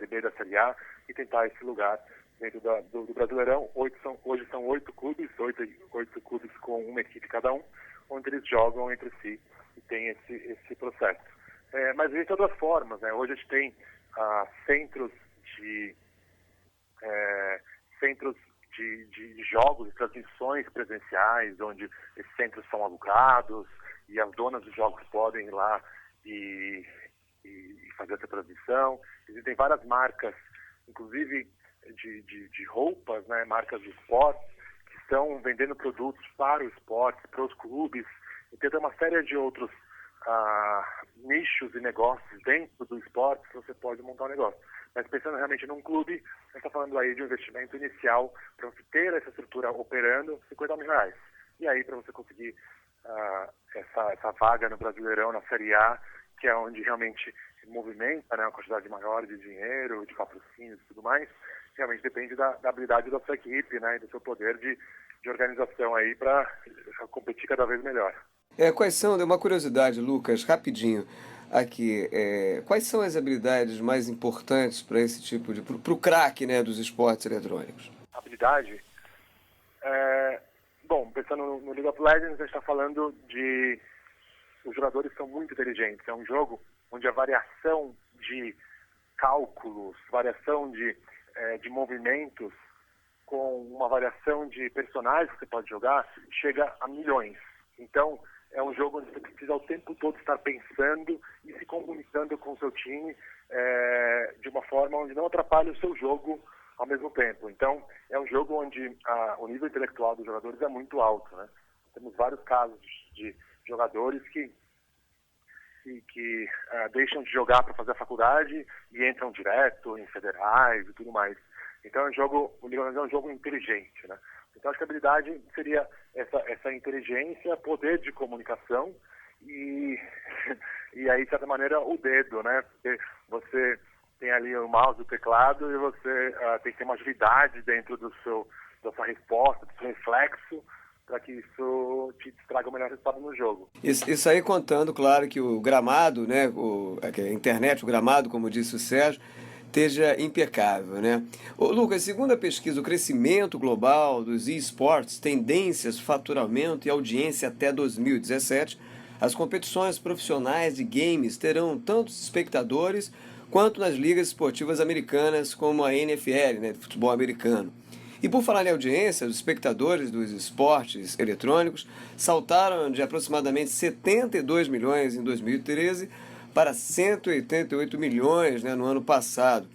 B da Série A e tentar esse lugar dentro do Brasileirão. Hoje são 8 clubes, 8 clubes com uma equipe cada um, onde eles jogam entre si e tem esse processo. Mas existem outras formas, né? Hoje a gente tem centros de jogos, de transmissões presenciais, onde esses centros são alugados e as donas dos jogos podem ir lá e fazer essa transmissão. Existem várias marcas, inclusive de roupas, né, marcas de esportes, que estão vendendo produtos para o esporte, para os clubes, e tem uma série de outros nichos e negócios dentro do esporte que você pode montar um negócio. Mas pensando realmente num clube, a gente está falando aí de um investimento inicial para você ter essa estrutura operando, R$50 mil. E aí para você conseguir essa vaga no Brasileirão, na Série A, que é onde realmente movimenta, né, uma quantidade maior de dinheiro, de patrocínios e tudo mais, realmente depende da habilidade da sua equipe, né, e do seu poder de organização aí para competir cada vez melhor. Quais são, uma curiosidade, Lucas, rapidinho, aqui, quais são as habilidades mais importantes para esse tipo para o craque, né, dos esportes eletrônicos? Habilidade? Bom, pensando no League of Legends, a gente está falando de... Os jogadores são muito inteligentes. É um jogo onde a variação de cálculos, variação de movimentos, com uma variação de personagens que você pode jogar, chega a milhões. Então, é um jogo onde você precisa o tempo todo estar pensando e se comunicando com o seu time de uma forma onde não atrapalhe o seu jogo ao mesmo tempo. Então, é um jogo onde o nível intelectual dos jogadores é muito alto, né? Temos vários casos de jogadores que deixam de jogar para fazer a faculdade e entram direto em federais e tudo mais. Então o League of Legends é um jogo inteligente, né? Então acho que a habilidade seria essa inteligência, poder de comunicação e aí, de certa maneira, o dedo, né? Porque você tem ali o mouse, o teclado, e você tem que ter uma agilidade dentro da sua resposta, do seu reflexo, para que isso te traga o melhor resultado no jogo. Isso aí contando, claro, que o gramado, né, a internet, o gramado, como disse o Sérgio, esteja impecável, né? Lucas, segundo a pesquisa, o crescimento global dos esportes, tendências, faturamento e audiência até 2017, as competições profissionais de games terão tantos espectadores quanto nas ligas esportivas americanas como a NFL, né, de futebol americano. E por falar em audiência, os espectadores dos esportes eletrônicos saltaram de aproximadamente 72 milhões em 2013 para 188 milhões, né, no ano passado.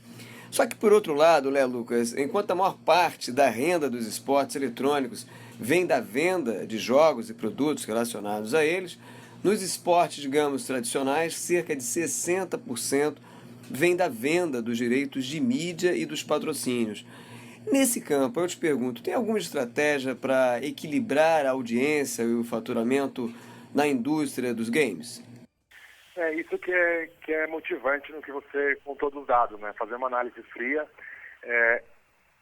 Só que, por outro lado, Lucas, enquanto a maior parte da renda dos esportes eletrônicos vem da venda de jogos e produtos relacionados a eles, nos esportes, digamos, tradicionais, cerca de 60% vem da venda dos direitos de mídia e dos patrocínios. Nesse campo, eu te pergunto, tem alguma estratégia para equilibrar a audiência e o faturamento na indústria dos games? É isso que é motivante no que você contou dos dados, né? Fazer uma análise fria.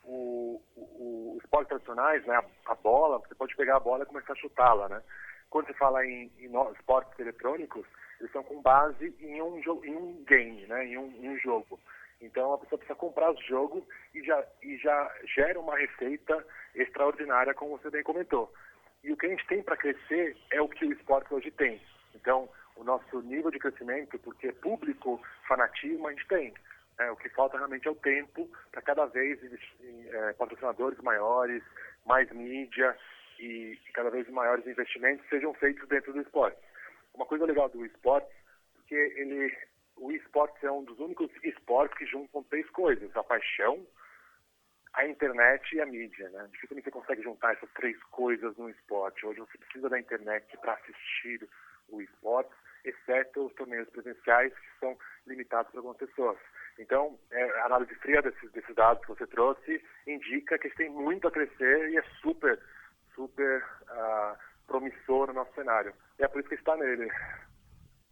Os esportes tradicionais, né? A bola, você pode pegar a bola e começar a chutá-la, né? Quando você fala em esportes eletrônicos, eles são com base em um game, né? Em um jogo. Então a pessoa precisa comprar o jogo e já gera uma receita extraordinária, como você bem comentou. E o que a gente tem para crescer é o que o esporte hoje tem. Então, o nosso nível de crescimento, porque público, fanatismo, a gente tem. O que falta realmente é o tempo para cada vez patrocinadores maiores, mais mídia e cada vez maiores investimentos sejam feitos dentro do esporte. Uma coisa legal do esporte, porque o esporte é um dos únicos esportes que juntam três coisas: a paixão, a internet e a mídia, né? Dificilmente você consegue juntar essas três coisas no esporte. Hoje você precisa da internet para assistir o esporte, exceto os torneios presenciais, que são limitados para algumas pessoas. Então, a análise fria desses dados que você trouxe indica que a gente tem muito a crescer e é super promissor no nosso cenário. E é por isso que está nele.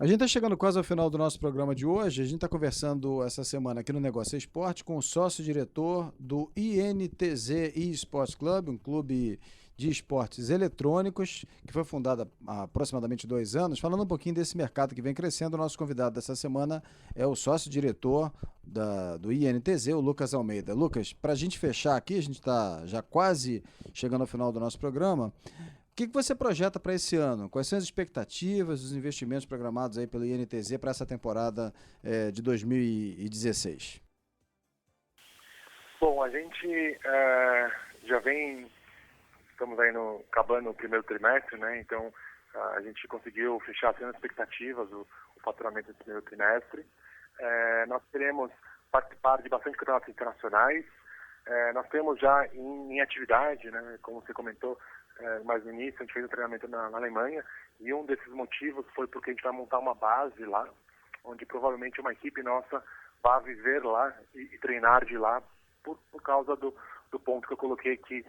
A gente está chegando quase ao final do nosso programa de hoje. A gente está conversando essa semana aqui no Negócio Esporte com o sócio-diretor do INTZ eSports Club, um clube de esportes eletrônicos, que foi fundado há aproximadamente 2 anos. Falando um pouquinho desse mercado que vem crescendo, o nosso convidado dessa semana é o sócio-diretor do INTZ, o Lucas Almeida. Lucas, para a gente fechar aqui, a gente está já quase chegando ao final do nosso programa. O que você projeta para esse ano? Quais são as expectativas, os investimentos programados aí pelo INTZ para essa temporada de 2016? Bom, a gente já estamos aí acabando o primeiro trimestre, né? Então a gente conseguiu fechar as expectativas, o faturamento do primeiro trimestre. Nós queremos participar de bastante campeonatos internacionais. Nós temos já em atividade, né? Como você comentou, mas no início a gente fez um treinamento na Alemanha, e um desses motivos foi porque a gente vai montar uma base lá, onde provavelmente uma equipe nossa vai viver lá e treinar de lá, por causa do ponto que eu coloquei, que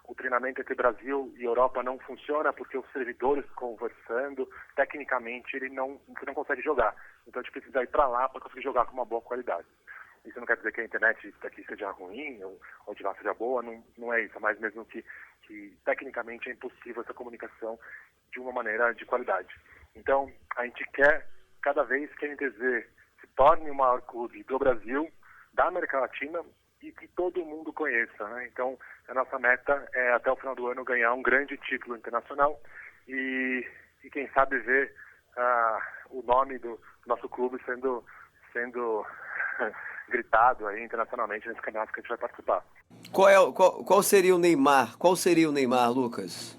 o treinamento entre Brasil e Europa não funciona porque os servidores conversando, tecnicamente você não consegue jogar. Então a gente precisa ir para lá para conseguir jogar com uma boa qualidade. Isso não quer dizer que a internet daqui seja ruim ou de lá seja boa, não é isso, é mais mesmo que tecnicamente é impossível essa comunicação de uma maneira de qualidade. Então, a gente quer, cada vez que a NTZ se torne o maior clube do Brasil, da América Latina, e que todo mundo conheça, né? Então, a nossa meta é, até o final do ano, ganhar um grande título internacional e quem sabe ver o nome do nosso clube sendo gritado aí internacionalmente nesse campeonato que a gente vai participar. Qual seria o Neymar? Qual seria o Neymar, Lucas?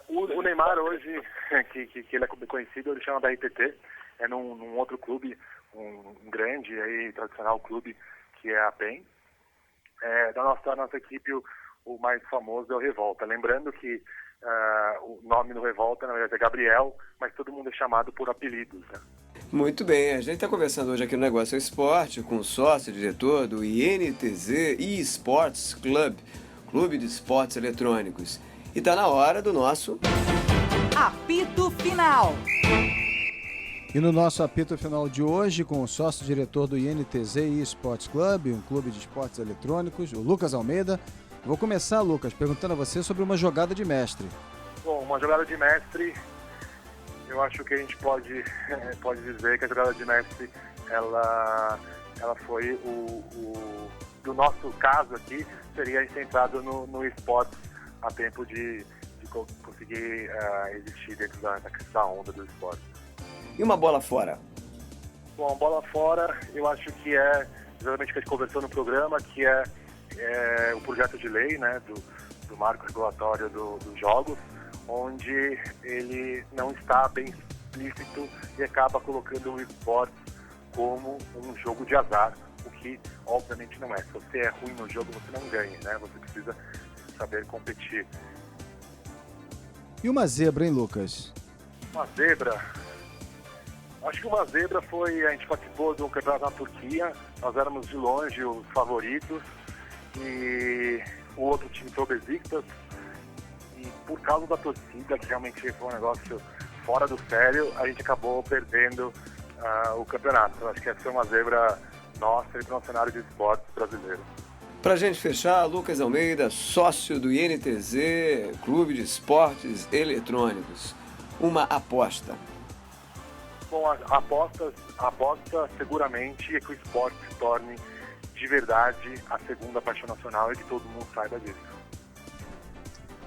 O Neymar hoje, que ele é conhecido, ele chama da RTT, é num outro clube, um grande aí, tradicional clube, que é a PEN. Da nossa equipe, o mais famoso é o Revolta. Lembrando que o nome do Revolta, na verdade, é Gabriel, mas todo mundo é chamado por apelidos, né? Muito bem, a gente está conversando hoje aqui no Negócio Esporte com o sócio-diretor do INTZ eSports Club, Clube de Esportes Eletrônicos. E está na hora do nosso Apito Final. E no nosso apito final de hoje, com o sócio-diretor do INTZ eSports Club, um clube de esportes eletrônicos, o Lucas Almeida. Vou começar, Lucas, perguntando a você sobre uma jogada de mestre. Bom, uma jogada de mestre, eu acho que a gente pode dizer que a jogada de mestre, ela foi do nosso caso aqui, seria centrado no esporte a tempo de conseguir existir dentro da onda do esporte. E uma bola fora? Bom, bola fora, eu acho que é, exatamente o que a gente conversou no programa, que é o projeto de lei, né, do marco regulatório dos jogos, onde ele não está bem explícito e acaba colocando o esporte como um jogo de azar, o que obviamente não é. Se você é ruim no jogo, você não ganha, né? Você precisa saber competir. E uma zebra, hein, Lucas? Uma zebra? Acho que uma zebra foi, a gente participou de um campeonato na Turquia, nós éramos de longe os favoritos e o outro time foi o Besiktas, e por causa da torcida, que realmente foi um negócio fora do sério, a gente acabou perdendo o campeonato. Acho que essa foi uma zebra nossa e para o cenário de esportes brasileiro. Para a gente fechar, Lucas Almeida, sócio do INTZ, Clube de Esportes Eletrônicos. Uma aposta. Bom, a aposta seguramente é que o esporte se torne de verdade a segunda paixão nacional e que todo mundo saiba disso.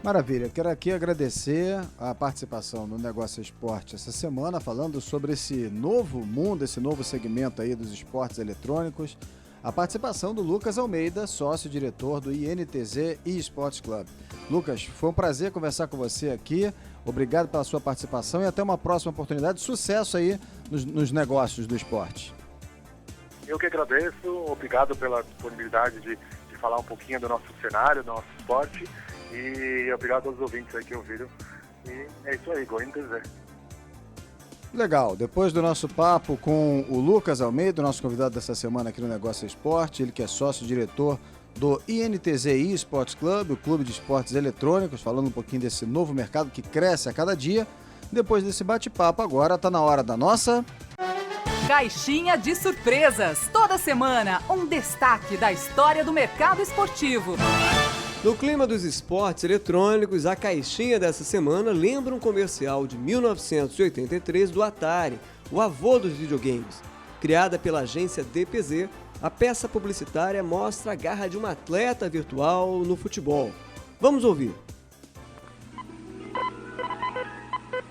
Maravilha, quero aqui agradecer a participação no Negócio Esporte essa semana, falando sobre esse novo mundo, esse novo segmento aí dos esportes eletrônicos, a participação do Lucas Almeida, sócio-diretor do INTZ eSports Club. Lucas, foi um prazer conversar com você aqui, obrigado pela sua participação e até uma próxima oportunidade. Sucesso aí nos negócios do esporte. Eu que agradeço, obrigado pela disponibilidade de falar um pouquinho do nosso cenário, do nosso esporte, e obrigado aos ouvintes aí que ouviram. E é isso aí, Go INTZ. Legal, depois do nosso papo com o Lucas Almeida, nosso convidado dessa semana aqui no Negócio Esporte, ele que é sócio-diretor do INTZ eSports Club, o clube de esportes eletrônicos, falando um pouquinho desse novo mercado que cresce a cada dia. Depois desse bate-papo, agora está na hora da nossa... Caixinha de surpresas. Toda semana, um destaque da história do mercado esportivo. No clima dos esportes eletrônicos, a caixinha dessa semana lembra um comercial de 1983 do Atari, o avô dos videogames. Criada pela agência DPZ, a peça publicitária mostra a garra de um atleta virtual no futebol. Vamos ouvir.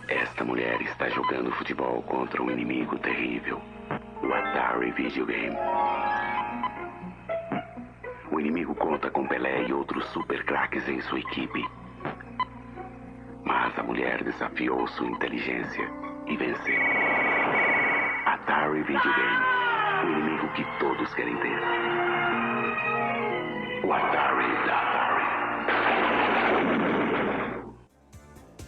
Esta mulher está jogando futebol contra um inimigo terrível, o Atari Videogame. O inimigo conta com Pelé e outros super craques em sua equipe. Mas a mulher desafiou sua inteligência e venceu. Atari Videogame, o inimigo que todos querem ter. O Atari da Atari.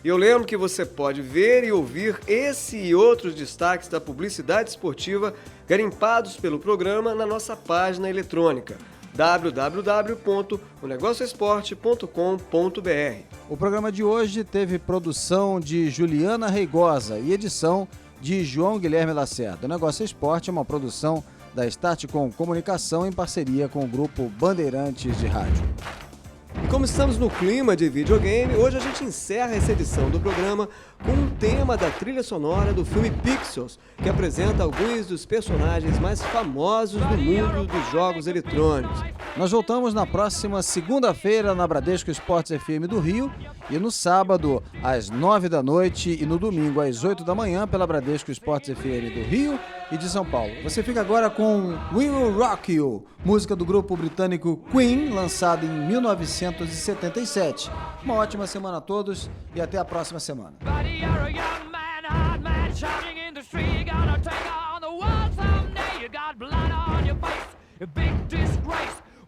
Eu lembro que você pode ver e ouvir esse e outros destaques da publicidade esportiva garimpados pelo programa na nossa página eletrônica www.onegocioesporte.com.br. O programa de hoje teve produção de Juliana Reigosa e edição de João Guilherme Lacerda. O Negócio Esporte é uma produção da Startcom Comunicação em parceria com o grupo Bandeirantes de Rádio. E como estamos no clima de videogame, hoje a gente encerra essa edição do programa com um tema da trilha sonora do filme Pixels, que apresenta alguns dos personagens mais famosos do mundo dos jogos eletrônicos. Nós voltamos na próxima segunda-feira na Bradesco Esportes FM do Rio e no sábado às 9 da noite e no domingo às 8 da manhã pela Bradesco Esportes FM do Rio e de São Paulo. Você fica agora com We Will Rock You, música do grupo britânico Queen, lançada em 1977. Uma ótima semana a todos e até a próxima semana.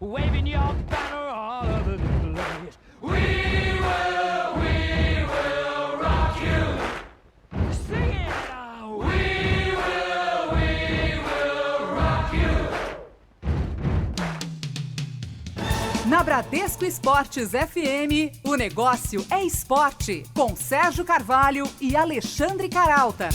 Waving your banner all over the place. We will rock you. Sing it out. We will rock you. Na Bradesco Esportes FM, o negócio é esporte, com Sérgio Carvalho e Alexandre Caralta.